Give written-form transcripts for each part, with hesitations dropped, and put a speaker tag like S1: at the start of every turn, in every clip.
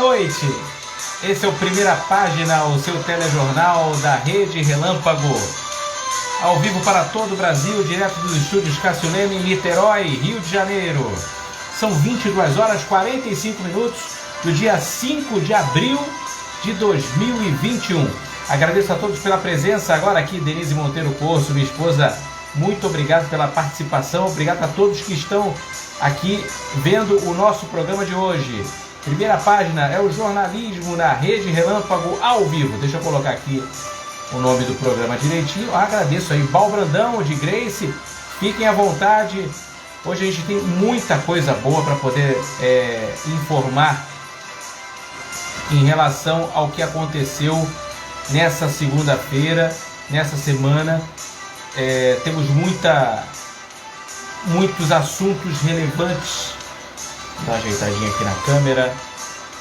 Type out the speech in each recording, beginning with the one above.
S1: noite. Esse é o Primeira Página, o seu telejornal da Rede Relâmpago. Ao vivo para todo o Brasil, direto dos estúdios Cássio Leme, em Niterói, Rio de Janeiro. São 22 horas 45 minutos do dia 5 de abril de 2021. Agradeço a todos pela presença. Agora aqui, Denise Monteiro Corso, minha esposa, muito obrigado pela participação. Obrigado a todos que estão aqui vendo o nosso programa de hoje. Primeira Página é o jornalismo na Rede Relâmpago ao vivo. Deixa eu colocar aqui o nome do programa direitinho. Agradeço aí, Bal Brandão, de Grace. Fiquem à vontade. Hoje a gente tem muita coisa boa para poder informar em relação ao que aconteceu nessa segunda-feira, nessa semana. Temos muitos assuntos relevantes. Vou dar uma ajeitadinha aqui na câmera,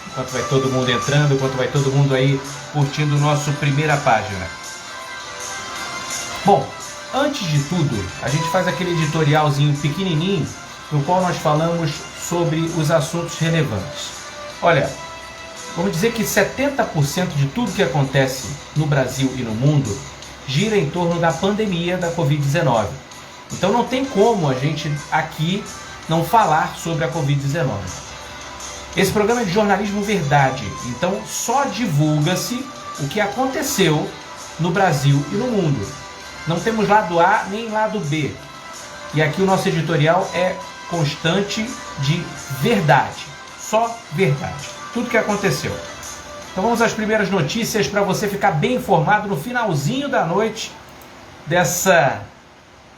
S1: enquanto vai todo mundo entrando, enquanto vai todo mundo aí curtindo o nosso Primeira Página. Bom, antes de tudo, a gente faz aquele editorialzinho pequenininho, no qual nós falamos sobre os assuntos relevantes. Olha, vamos dizer que 70% de tudo que acontece no Brasil e no mundo gira em torno da pandemia da Covid-19. Então não tem como a gente aqui não falar sobre a Covid-19. Esse programa é de jornalismo verdade, então só divulga-se o que aconteceu no Brasil e no mundo. Não temos lado A nem lado B. E aqui o nosso editorial é constante de verdade, só verdade. Tudo que aconteceu. Então vamos às primeiras notícias para você ficar bem informado no finalzinho da noite dessa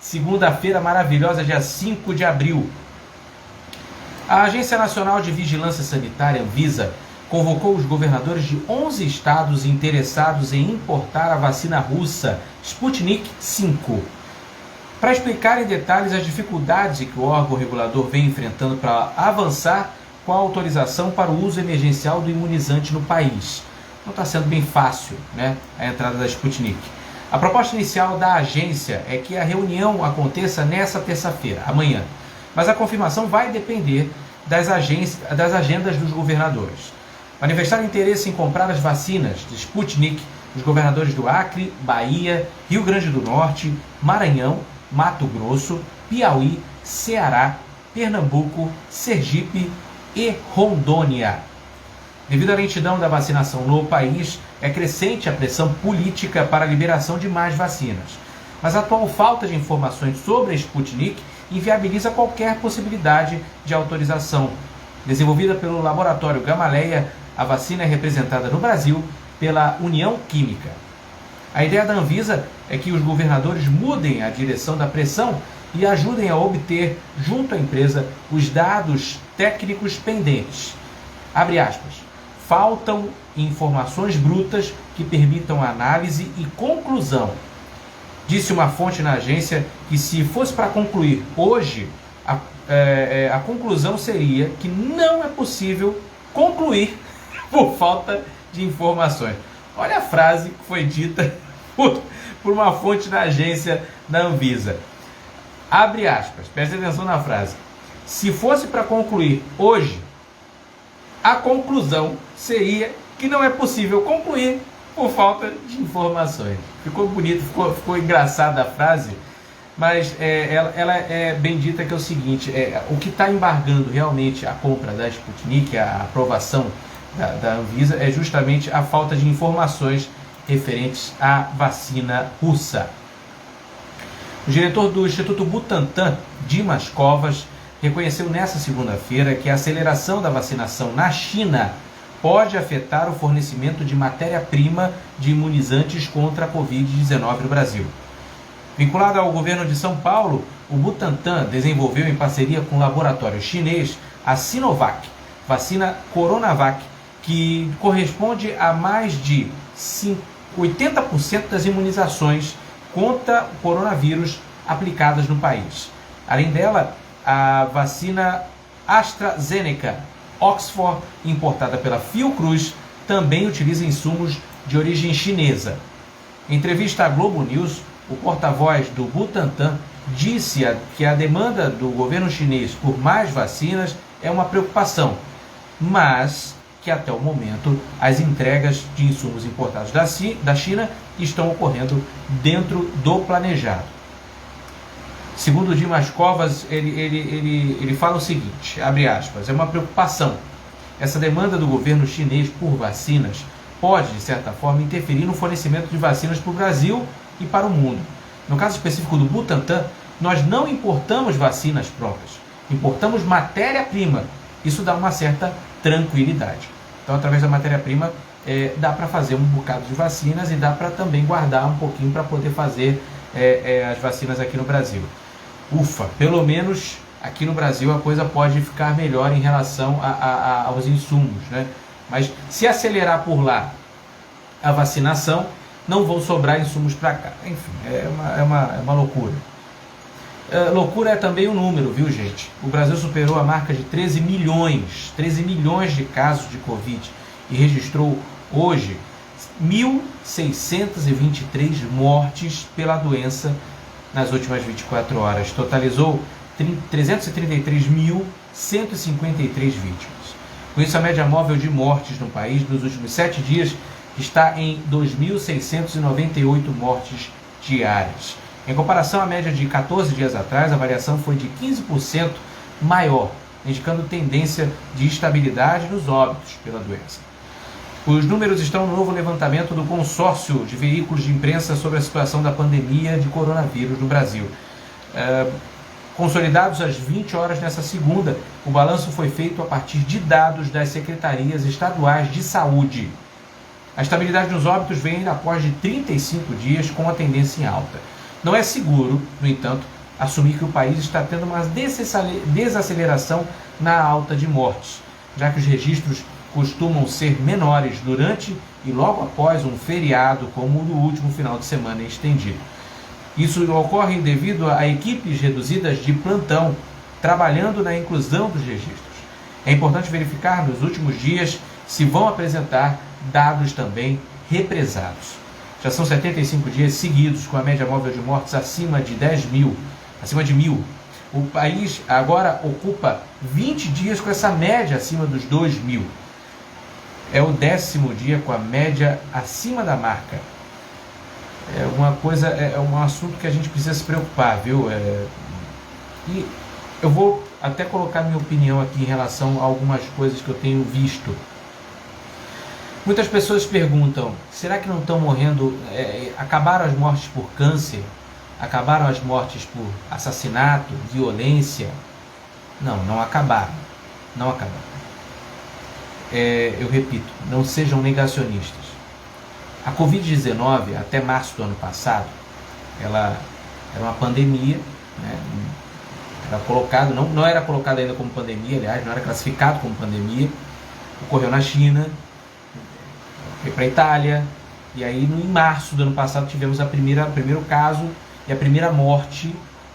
S1: segunda-feira maravilhosa, dia 5 de abril. A Agência Nacional de Vigilância Sanitária, Anvisa, convocou os governadores de 11 estados interessados em importar a vacina russa Sputnik V, para explicar em detalhes as dificuldades que o órgão regulador vem enfrentando para avançar com a autorização para o uso emergencial do imunizante no país. Não está sendo bem fácil, né, a entrada da Sputnik. A proposta inicial da agência é que a reunião aconteça nessa terça-feira, amanhã. Mas a confirmação vai depender das agendas dos governadores. Manifestaram interesse em comprar as vacinas de Sputnik os governadores do Acre, Bahia, Rio Grande do Norte, Maranhão, Mato Grosso, Piauí, Ceará, Pernambuco, Sergipe e Rondônia. Devido à lentidão da vacinação no país, é crescente a pressão política para a liberação de mais vacinas. Mas a atual falta de informações sobre a Sputnik inviabiliza qualquer possibilidade de autorização. Desenvolvida pelo laboratório Gamaleya, a vacina é representada no Brasil pela União Química. A ideia da Anvisa é que os governadores mudem a direção da pressão e ajudem a obter, junto à empresa, os dados técnicos pendentes. Abre aspas. Faltam informações brutas que permitam análise e conclusão. Disse uma fonte na agência que, se fosse para concluir hoje, a conclusão seria que não é possível concluir por falta de informações. Olha a frase que foi dita por uma fonte da agência da Anvisa. Abre aspas, preste atenção na frase. Se fosse para concluir hoje, a conclusão seria que não é possível concluir por falta de informações. Ficou bonito, ficou engraçada a frase, mas ela é bem dita, que é o seguinte, o que está embargando realmente a compra da Sputnik, a aprovação da Anvisa, é justamente a falta de informações referentes à vacina russa. O diretor do Instituto Butantan, Dimas Covas, reconheceu nesta segunda-feira que a aceleração da vacinação na China pode afetar o fornecimento de matéria-prima de imunizantes contra a Covid-19 no Brasil. Vinculado ao governo de São Paulo, o Butantan desenvolveu em parceria com o laboratório chinês a Sinovac, vacina Coronavac, que corresponde a mais de 80% das imunizações contra o coronavírus aplicadas no país. Além dela, a vacina AstraZeneca Oxford, importada pela Fiocruz, também utiliza insumos de origem chinesa. Em entrevista à Globo News, o porta-voz do Butantan disse que a demanda do governo chinês por mais vacinas é uma preocupação, mas que até o momento as entregas de insumos importados da China estão ocorrendo dentro do planejado. Segundo o Dimas Covas, ele fala o seguinte, abre aspas, é uma preocupação. Essa demanda do governo chinês por vacinas pode, de certa forma, interferir no fornecimento de vacinas para o Brasil e para o mundo. No caso específico do Butantan, nós não importamos vacinas próprias, importamos matéria-prima. Isso dá uma certa tranquilidade. Então, através da matéria-prima, dá para fazer um bocado de vacinas e dá para também guardar um pouquinho para poder fazer as vacinas aqui no Brasil. Ufa, pelo menos aqui no Brasil a coisa pode ficar melhor em relação aos insumos, né? Mas se acelerar por lá a vacinação, não vão sobrar insumos para cá. Enfim, é uma loucura. Loucura é também o número, viu, gente? O Brasil superou a marca de 13 milhões de casos de Covid e registrou hoje 1.623 mortes pela doença nas últimas 24 horas. Totalizou 333.153 vítimas. Com isso, a média móvel de mortes no país nos últimos 7 dias está em 2.698 mortes diárias. Em comparação à média de 14 dias atrás, a variação foi de 15% maior, indicando tendência de estabilidade nos óbitos pela doença. Os números estão no novo levantamento do consórcio de veículos de imprensa sobre a situação da pandemia de coronavírus no Brasil. Consolidados às 20 horas nessa segunda, o balanço foi feito a partir de dados das secretarias estaduais de saúde. A estabilidade nos óbitos vem ainda após de 35 dias com a tendência em alta. Não é seguro, no entanto, assumir que o país está tendo uma desaceleração na alta de mortes, já que os registros costumam ser menores durante e logo após um feriado, como o do último final de semana estendido. Isso ocorre devido a equipes reduzidas de plantão, trabalhando na inclusão dos registros. É importante verificar nos últimos dias se vão apresentar dados também represados. Já são 75 dias seguidos com a média móvel de mortes acima de 10.000, acima de 1.000. O país agora ocupa 20 dias com essa média acima dos 2.000. É o 10º dia com a média acima da marca. É um assunto que a gente precisa se preocupar, viu? E eu vou até colocar minha opinião aqui em relação a algumas coisas que eu tenho visto. Muitas pessoas perguntam, será que não estão morrendo, acabaram as mortes por câncer? Acabaram as mortes por assassinato, violência? Não acabaram. Não acabaram. Eu repito, não sejam negacionistas. A Covid-19, até março do ano passado, ela era uma pandemia, né? Era colocado, não era colocado ainda como pandemia, aliás, não era classificado como pandemia. Ocorreu na China, foi para a Itália, e aí em março do ano passado tivemos o primeiro caso e a primeira morte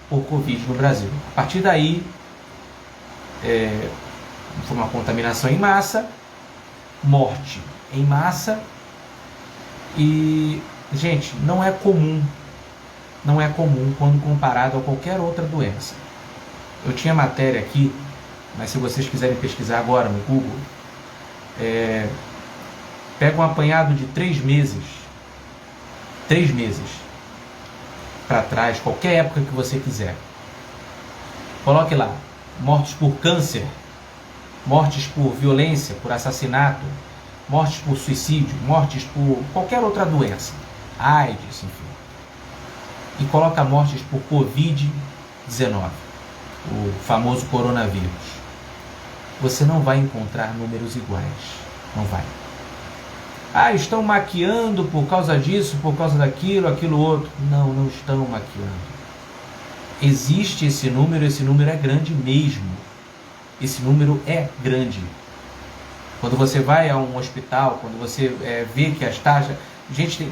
S1: por Covid no Brasil. A partir daí, foi uma contaminação em massa, morte em massa, e, gente, não é comum quando comparado a qualquer outra doença. Eu tinha matéria aqui, mas se vocês quiserem pesquisar agora no Google, pega um apanhado de 3 meses para trás, qualquer época que você quiser. Coloque lá, mortes por câncer, mortes por violência, por assassinato, mortes por suicídio, mortes por qualquer outra doença, AIDS, enfim. E coloca mortes por Covid-19, o famoso coronavírus. Você não vai encontrar números iguais, não vai. Estão maquiando por causa disso, por causa daquilo, aquilo outro. Não estão maquiando. Existe esse número é grande mesmo. Esse número é grande. Quando você vai a um hospital, quando você vê que as taxas... Gente,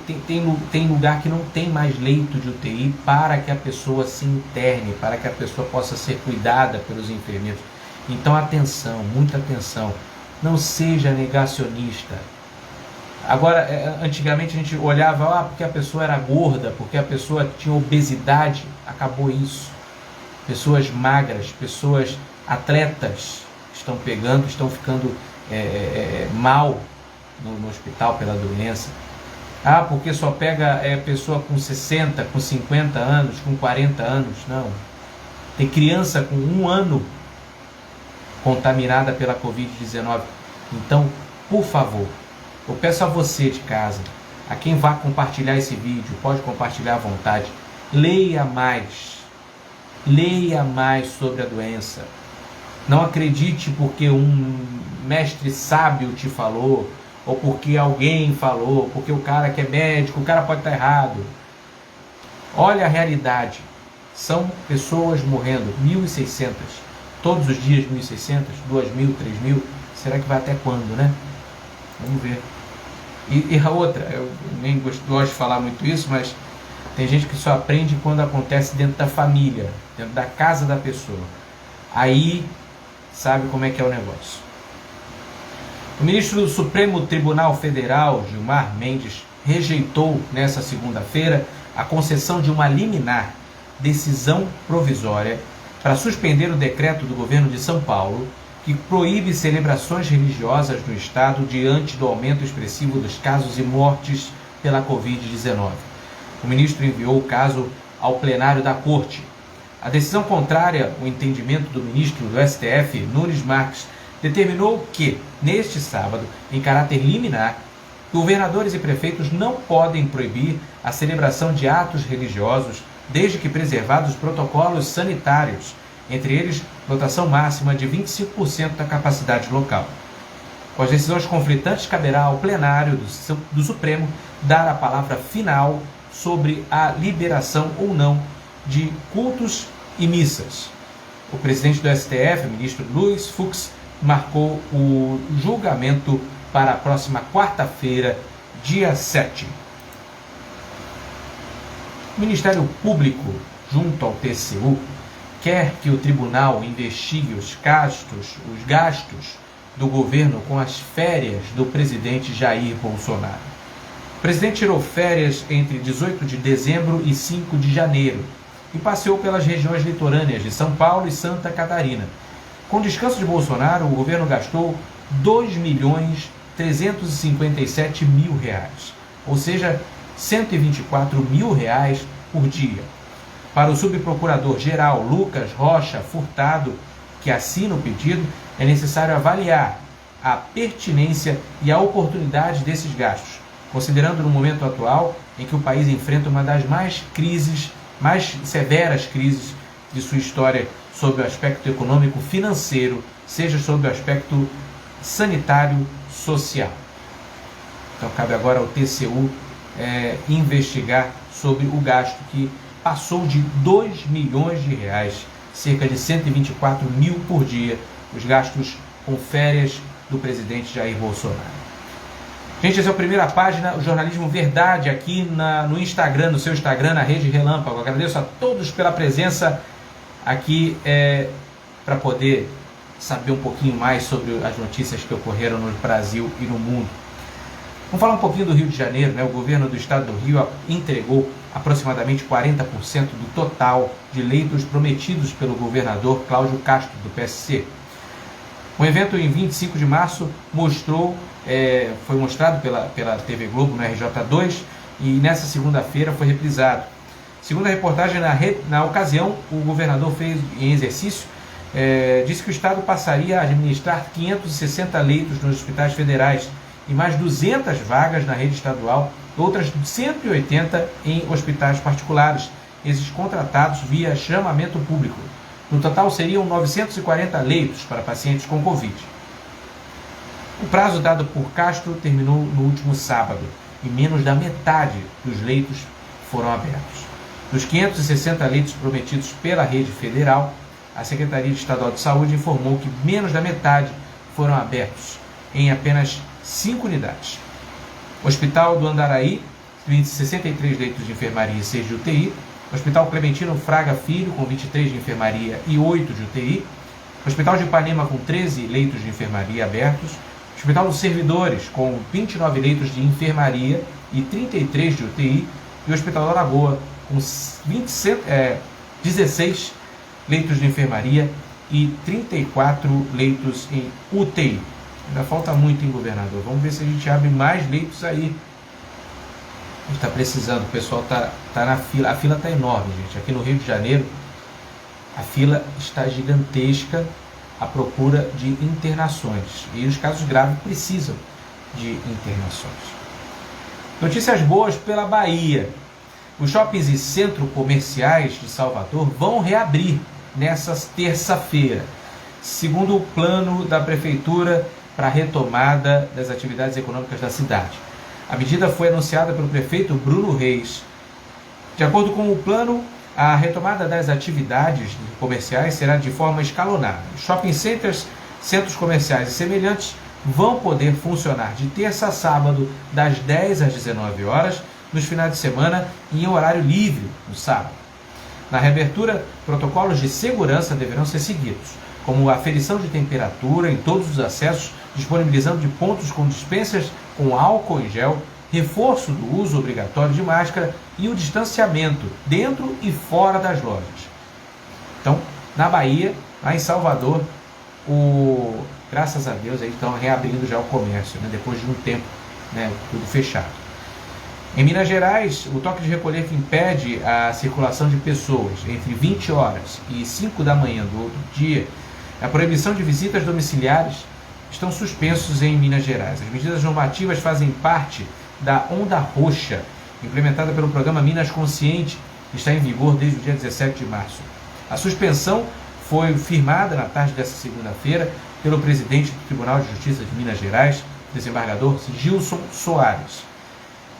S1: tem lugar que não tem mais leito de UTI para que a pessoa se interne, para que a pessoa possa ser cuidada pelos enfermeiros. Então, atenção, muita atenção. Não seja negacionista. Agora, antigamente a gente olhava, porque a pessoa era gorda, porque a pessoa tinha obesidade. Acabou isso. Pessoas magras, pessoas atletas estão ficando mal no hospital pela doença. Porque só pega pessoa com 60, com 50 anos, com 40 anos. Não. Tem criança com 1 ano contaminada pela Covid-19. Então, por favor, eu peço a você de casa, a quem vai compartilhar esse vídeo, pode compartilhar à vontade, leia mais sobre a doença. Não acredite porque um mestre sábio te falou, ou porque alguém falou, porque o cara que é médico, o cara pode estar errado. Olha a realidade. São pessoas morrendo, 1.600. Todos os dias 1.600, 2.000, 3.000. Será que vai até quando, né? Vamos ver. E a outra, eu nem gosto de falar muito isso, mas tem gente que só aprende quando acontece dentro da família, dentro da casa da pessoa. Aí sabe como é que é o negócio. O ministro do Supremo Tribunal Federal, Gilmar Mendes, rejeitou nesta segunda-feira a concessão de uma liminar, decisão provisória, para suspender o decreto do governo de São Paulo, que proíbe celebrações religiosas no estado diante do aumento expressivo dos casos e mortes pela Covid-19. O ministro enviou o caso ao plenário da Corte. A decisão contrária ao entendimento do ministro do STF, Nunes Marques, determinou que, neste sábado, em caráter liminar, governadores e prefeitos não podem proibir a celebração de atos religiosos, desde que preservados protocolos sanitários, entre eles lotação máxima de 25% da capacidade local. Com as decisões conflitantes, caberá ao plenário do Supremo dar a palavra final sobre a liberação ou não de cultos e missas. O presidente do STF, ministro Luiz Fux, marcou o julgamento para a próxima quarta-feira, dia 7. O Ministério Público, junto ao TCU, quer que o tribunal investigue os gastos do governo com as férias do presidente Jair Bolsonaro. O presidente tirou férias entre 18 de dezembro e 5 de janeiro e passeou pelas regiões litorâneas de São Paulo e Santa Catarina. Com o descanso de Bolsonaro, o governo gastou R$ 2.357.000, ou seja, R$ 124.000 por dia. Para o subprocurador-geral Lucas Rocha Furtado, que assina o pedido, é necessário avaliar a pertinência e a oportunidade desses gastos, considerando no momento atual em que o país enfrenta uma das mais severas crises de sua história sob o aspecto econômico financeiro, seja sob o aspecto sanitário social. Então cabe agora ao TCU investigar sobre o gasto que passou de R$ 2 milhões, cerca de 124 mil por dia, os gastos com férias do presidente Jair Bolsonaro. Gente, essa é a primeira página, o Jornalismo Verdade, aqui no Instagram, no seu Instagram, na Rede Relâmpago. Agradeço a todos pela presença aqui para poder saber um pouquinho mais sobre as notícias que ocorreram no Brasil e no mundo. Vamos falar um pouquinho do Rio de Janeiro, né? O governo do estado do Rio entregou aproximadamente 40% do total de leitos prometidos pelo governador Cláudio Castro, do PSC. Um evento em 25 de março foi mostrado pela TV Globo no RJ2 e nessa segunda-feira foi reprisado. Segundo a reportagem, na ocasião, o governador fez em exercício, disse que o estado passaria a administrar 560 leitos nos hospitais federais e mais 200 vagas na rede estadual, outras 180 em hospitais particulares, esses contratados via chamamento público. No total seriam 940 leitos para pacientes com Covid. O prazo dado por Castro terminou no último sábado e menos da metade dos leitos foram abertos. Dos 560 leitos prometidos pela rede federal, a Secretaria Estadual de Saúde informou que menos da metade foram abertos em apenas 5 unidades. O Hospital do Andaraí, 63 leitos de enfermaria e 6 de UTI. Hospital Clementino Fraga Filho, com 23 de enfermaria e 8 de UTI. Hospital de Ipanema, com 13 leitos de enfermaria abertos. Hospital dos Servidores, com 29 leitos de enfermaria e 33 de UTI. E o Hospital da Lagoa, com 16 leitos de enfermaria e 34 leitos em UTI. Ainda falta muito, hein, governador? Vamos ver se a gente abre mais leitos aí. A gente está precisando, o pessoal tá na fila. A fila está enorme, gente. Aqui no Rio de Janeiro, a fila está gigantesca à procura de internações. E os casos graves precisam de internações. Notícias boas pela Bahia. Os shoppings e centros comerciais de Salvador vão reabrir nessa terça-feira, segundo o plano da Prefeitura para a retomada das atividades econômicas da cidade. A medida foi anunciada pelo prefeito Bruno Reis. De acordo com o plano, a retomada das atividades comerciais será de forma escalonada. Shopping centers, centros comerciais e semelhantes vão poder funcionar de terça a sábado, das 10 às 19 horas, nos finais de semana e em horário livre, no sábado. Na reabertura, protocolos de segurança deverão ser seguidos, como a aferição de temperatura em todos os acessos, disponibilizando de pontos com dispensas com álcool em gel, reforço do uso obrigatório de máscara e o distanciamento dentro e fora das lojas. Então, na Bahia, lá em Salvador, graças a Deus, aí estão reabrindo já o comércio, né, depois de um tempo, né, tudo fechado. Em Minas Gerais, o toque de recolher que impede a circulação de pessoas entre 20 horas e 5 da manhã do outro dia, a proibição de visitas domiciliares estão suspensos em Minas Gerais. As medidas normativas fazem parte da Onda Roxa, implementada pelo programa Minas Consciente, que está em vigor desde o dia 17 de março. A suspensão foi firmada na tarde desta segunda-feira pelo presidente do Tribunal de Justiça de Minas Gerais, desembargador Gilson Soares.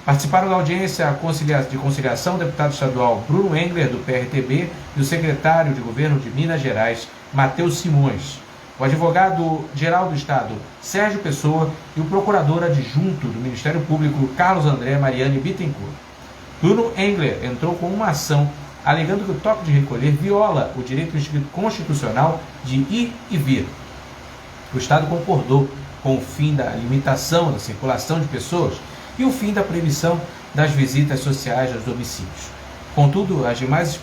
S1: Participaram da audiência de conciliação o deputado estadual Bruno Engler, do PRTB, e o secretário de Governo de Minas Gerais, Matheus Simões, o advogado-geral do Estado, Sérgio Pessoa, e o procurador adjunto do Ministério Público, Carlos André Mariani Bittencourt. Bruno Engler entrou com uma ação alegando que o toque de recolher viola o direito constitucional de ir e vir. O Estado concordou com o fim da limitação da circulação de pessoas e o fim da proibição das visitas sociais aos domicílios. Contudo, as demais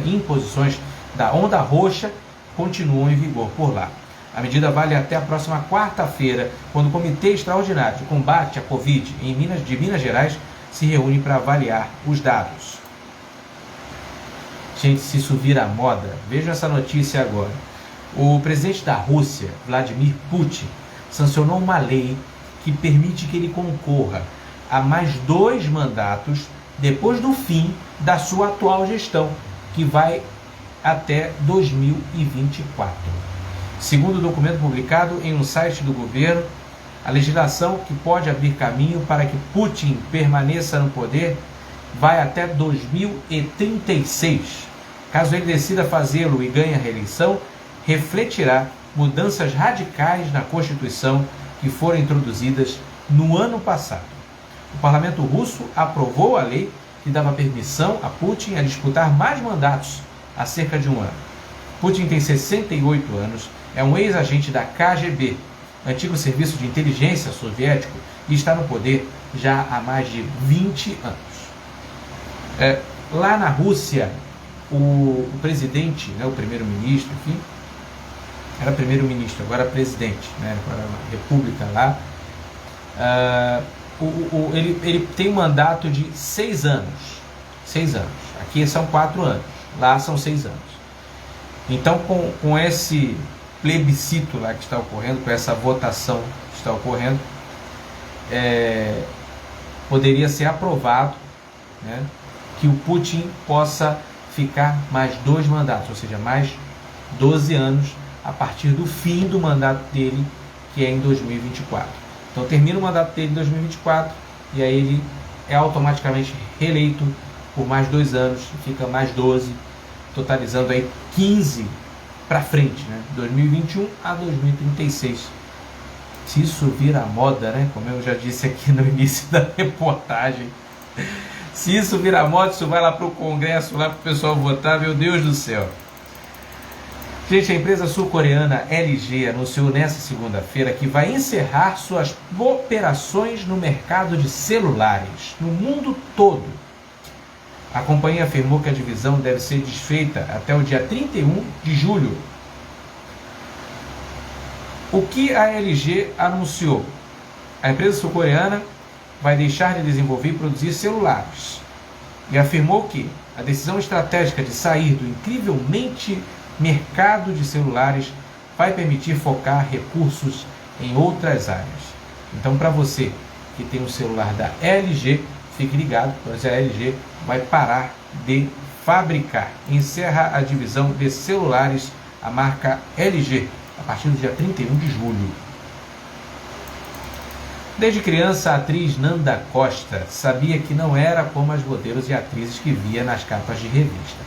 S1: imposições da Onda Roxa continuam em vigor por lá. A medida vale até a próxima quarta-feira, quando o Comitê Extraordinário de Combate à Covid de Minas Gerais se reúne para avaliar os dados. Gente, se isso vira moda, vejam essa notícia agora. O presidente da Rússia, Vladimir Putin, sancionou uma lei que permite que ele concorra a mais 2 mandatos depois do fim da sua atual gestão, que vai até 2024. Segundo o documento publicado em um site do governo, a legislação que pode abrir caminho para que Putin permaneça no poder vai até 2036. Caso ele decida fazê-lo e ganhe a reeleição, refletirá mudanças radicais na Constituição que foram introduzidas no ano passado. O parlamento russo aprovou a lei que dava permissão a Putin a disputar mais mandatos há cerca de um ano. Putin tem 68 anos, é um ex-agente da KGB, antigo serviço de inteligência soviético, e está no poder já há mais de 20 anos. Lá na Rússia, o presidente, né, o primeiro-ministro, enfim, era primeiro-ministro, agora presidente, né, agora a república lá, ele tem um mandato de 6 anos. 6 anos. Aqui são 4 anos, lá são 6 anos. Então, com esse plebiscito lá que está ocorrendo, com essa votação que está ocorrendo, poderia ser aprovado, né, que o Putin possa ficar mais 2 mandatos, ou seja, mais 12 anos a partir do fim do mandato dele, que é em 2024. Então termina o mandato dele em 2024 e aí ele é automaticamente reeleito por mais 2 anos, fica mais 12, totalizando aí 15 para frente, né? 2021 a 2036. Se isso vira moda, né? Como eu já disse aqui no início da reportagem, se isso vira moda, isso vai lá para o Congresso, lá para o pessoal votar, meu Deus do céu. Gente, a empresa sul-coreana LG anunciou nesta segunda-feira que vai encerrar suas operações no mercado de celulares no mundo todo. A companhia afirmou que a divisão deve ser desfeita até o dia 31 de julho. O que a LG anunciou? A empresa sul-coreana vai deixar de desenvolver e produzir celulares e afirmou que a decisão estratégica de sair do incrivelmente mercado de celulares vai permitir focar recursos em outras áreas. Então, para você que tem um celular da LG, fique ligado, pois a LG vai parar de fabricar. Encerra a divisão de celulares, a marca LG, a partir do dia 31 de julho. Desde criança, a atriz Nanda Costa sabia que não era como as modelos e atrizes que via nas capas de revista.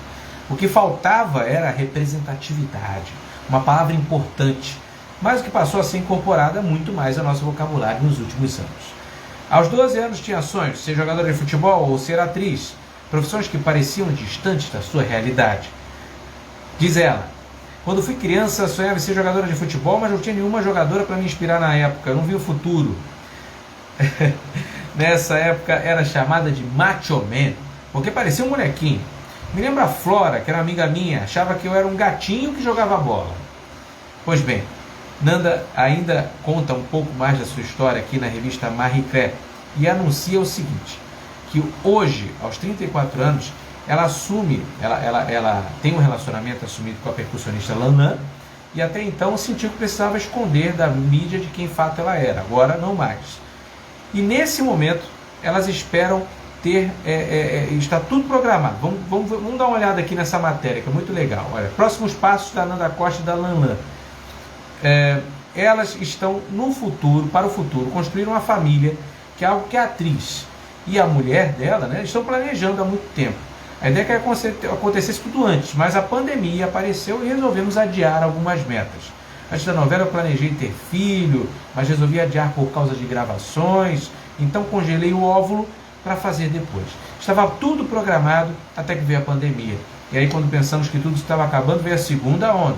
S1: O que faltava era representatividade, uma palavra importante, mas que passou a ser incorporada muito mais ao nosso vocabulário nos últimos anos. Aos 12 anos tinha sonhos de ser jogadora de futebol ou ser atriz, profissões que pareciam distantes da sua realidade. Diz ela: quando fui criança, sonhava em ser jogadora de futebol, mas não tinha nenhuma jogadora para me inspirar na época, eu não vi o futuro. Nessa época era chamada de Macho Man, porque parecia um molequinho. Me lembra a Flora, que era amiga minha, achava que eu era um gatinho que jogava bola. Pois bem, Nanda ainda conta um pouco mais da sua história aqui na revista Marie Claire e anuncia o seguinte, que hoje, aos 34 anos, ela assume, ela tem um relacionamento assumido com a percussionista Lan e até então sentiu que precisava esconder da mídia de quem de fato ela era, agora não mais. E nesse momento, elas esperam ter, está tudo programado. Vamos dar uma olhada aqui nessa matéria, que é muito legal. Olha, próximos passos da Nanda Costa e da Lan. Elas estão no futuro, para o futuro, construir uma família, que é algo que a atriz e a mulher dela, né, estão planejando há muito tempo. A ideia é que acontecesse tudo antes, mas a pandemia apareceu e resolvemos adiar algumas metas. Antes da novela eu planejei ter filho, mas resolvi adiar por causa de gravações, então congelei o óvulo para fazer depois. Estava tudo programado até que veio a pandemia. E aí quando pensamos que tudo estava acabando, veio a segunda onda.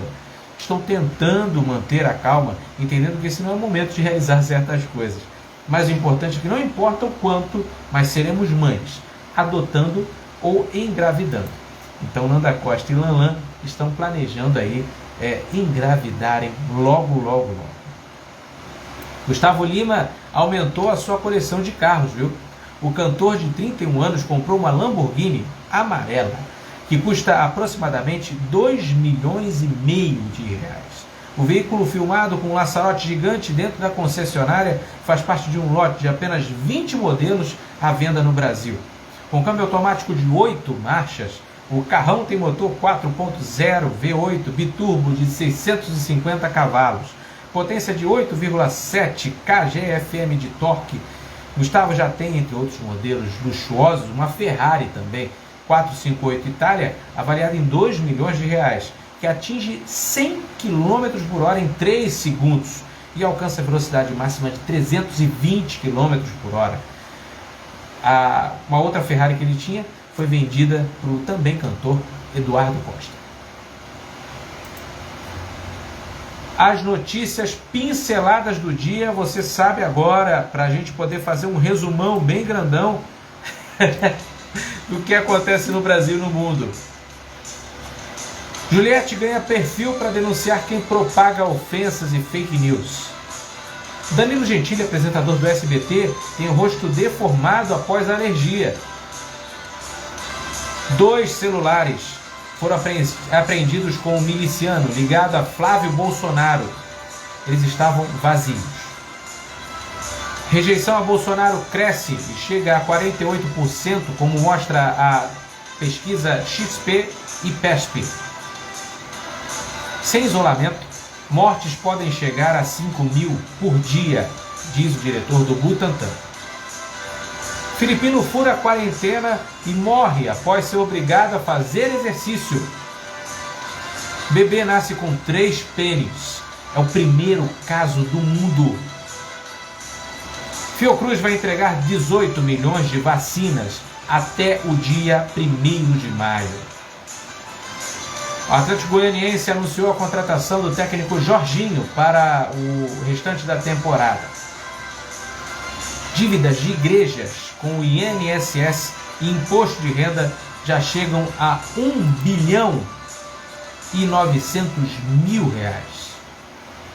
S1: Estou tentando manter a calma, entendendo que esse não é o momento de realizar certas coisas. Mas o importante é que não importa o quanto, mas seremos mães, adotando ou engravidando. Então Nanda Costa e Lan estão planejando aí engravidarem logo. Gustavo Lima aumentou a sua coleção de carros, viu? O cantor de 31 anos comprou uma Lamborghini amarela, que custa aproximadamente 2,5 milhões de reais. O veículo, filmado com um laçarote gigante dentro da concessionária, faz parte de um lote de apenas 20 modelos à venda no Brasil. Com câmbio automático de 8 marchas, o carrão tem motor 4.0 V8 biturbo de 650 cavalos, potência de 8,7 kgfm de torque. Gustavo já tem, entre outros modelos luxuosos, uma Ferrari também, 458 Itália, avaliada em 2 milhões de reais, que atinge 100 km por hora em 3 segundos e alcança a velocidade máxima de 320 km por hora. Uma outra Ferrari que ele tinha foi vendida para o também cantor Eduardo Costa. As notícias pinceladas do dia, você sabe agora, para a gente poder fazer um resumão bem grandão do que acontece no Brasil e no mundo. Juliette ganha perfil para denunciar quem propaga ofensas e fake news. Danilo Gentili, apresentador do SBT, tem o rosto deformado após alergia. 2 celulares foram apreendidos com um miliciano ligado a Flávio Bolsonaro. Eles estavam vazios. Rejeição a Bolsonaro cresce e chega a 48%, como mostra a pesquisa XP e PESP. Sem isolamento, mortes podem chegar a 5.000 por dia, diz o diretor do Butantan. Filipino fura a quarentena e morre após ser obrigado a fazer exercício. Bebê nasce com 3 pênis. É o primeiro caso do mundo. Fiocruz vai entregar 18 milhões de vacinas até o dia 1º de maio. O Atlético Goianiense anunciou a contratação do técnico Jorginho para o restante da temporada. Dívidas de igrejas com o INSS e imposto de renda já chegam a 1 bilhão e 900 mil reais.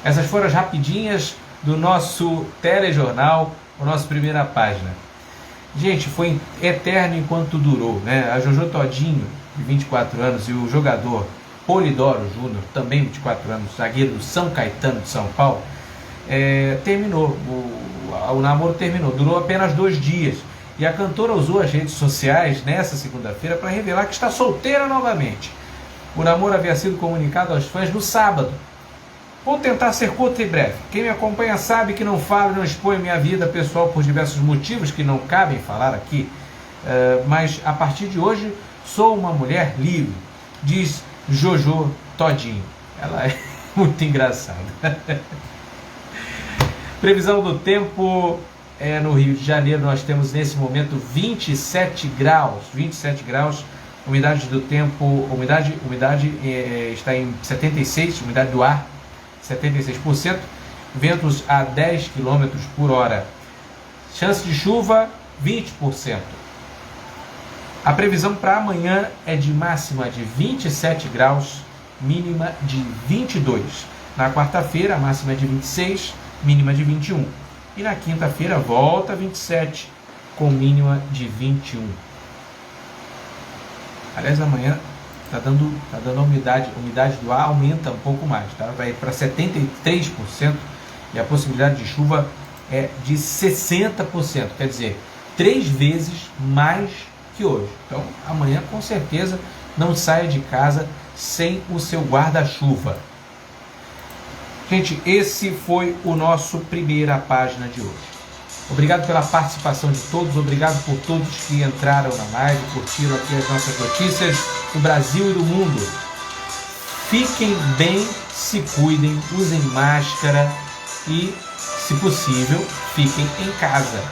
S1: Essas foram as rapidinhas do nosso telejornal, o nosso primeira página. Gente, foi eterno enquanto durou, né? A Jojo Todinho, de 24 anos, e o jogador Polidoro Júnior, também 24 anos, zagueiro do São Caetano de São Paulo, terminou, o namoro terminou, durou apenas 2 dias. E a cantora usou as redes sociais nessa segunda-feira para revelar que está solteira novamente. O namoro havia sido comunicado aos fãs no sábado. Vou tentar ser curto e breve. Quem me acompanha sabe que não falo e não exponho minha vida pessoal por diversos motivos que não cabem falar aqui. Mas a partir de hoje sou uma mulher livre, diz Jojo Todinho. Ela é muito engraçada. Previsão do tempo, no Rio de Janeiro nós temos nesse momento 27 graus. 27 graus, umidade do tempo, umidade está em 76%, umidade do ar 76%, ventos a 10 km por hora. Chance de chuva 20%. A previsão para amanhã é de máxima de 27 graus, mínima de 22. Na quarta-feira, a máxima é de 26, mínima de 21. E na quinta-feira, volta a 27, com mínima de 21. Aliás, amanhã está dando a umidade do ar aumenta um pouco mais, tá? Vai para 73% e a possibilidade de chuva é de 60%, quer dizer, 3 vezes mais que hoje. Então, amanhã com certeza não saia de casa sem o seu guarda-chuva. Gente, esse foi o nosso primeira página de hoje. Obrigado pela participação de todos, obrigado por todos que entraram na live, curtiram aqui as nossas notícias do Brasil e do mundo. Fiquem bem, se cuidem, usem máscara e, se possível, fiquem em casa.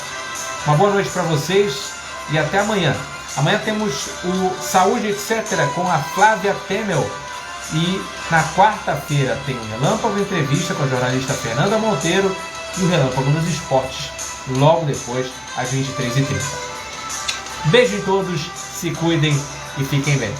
S1: Uma boa noite para vocês e até amanhã. Amanhã temos o Saúde Etc. com a Flávia Temel. E na quarta-feira tem o Relâmpago Entrevista com a jornalista Fernanda Monteiro e o Relâmpago nos Esportes, logo depois, às 23h30. Beijo em todos, se cuidem e fiquem bem.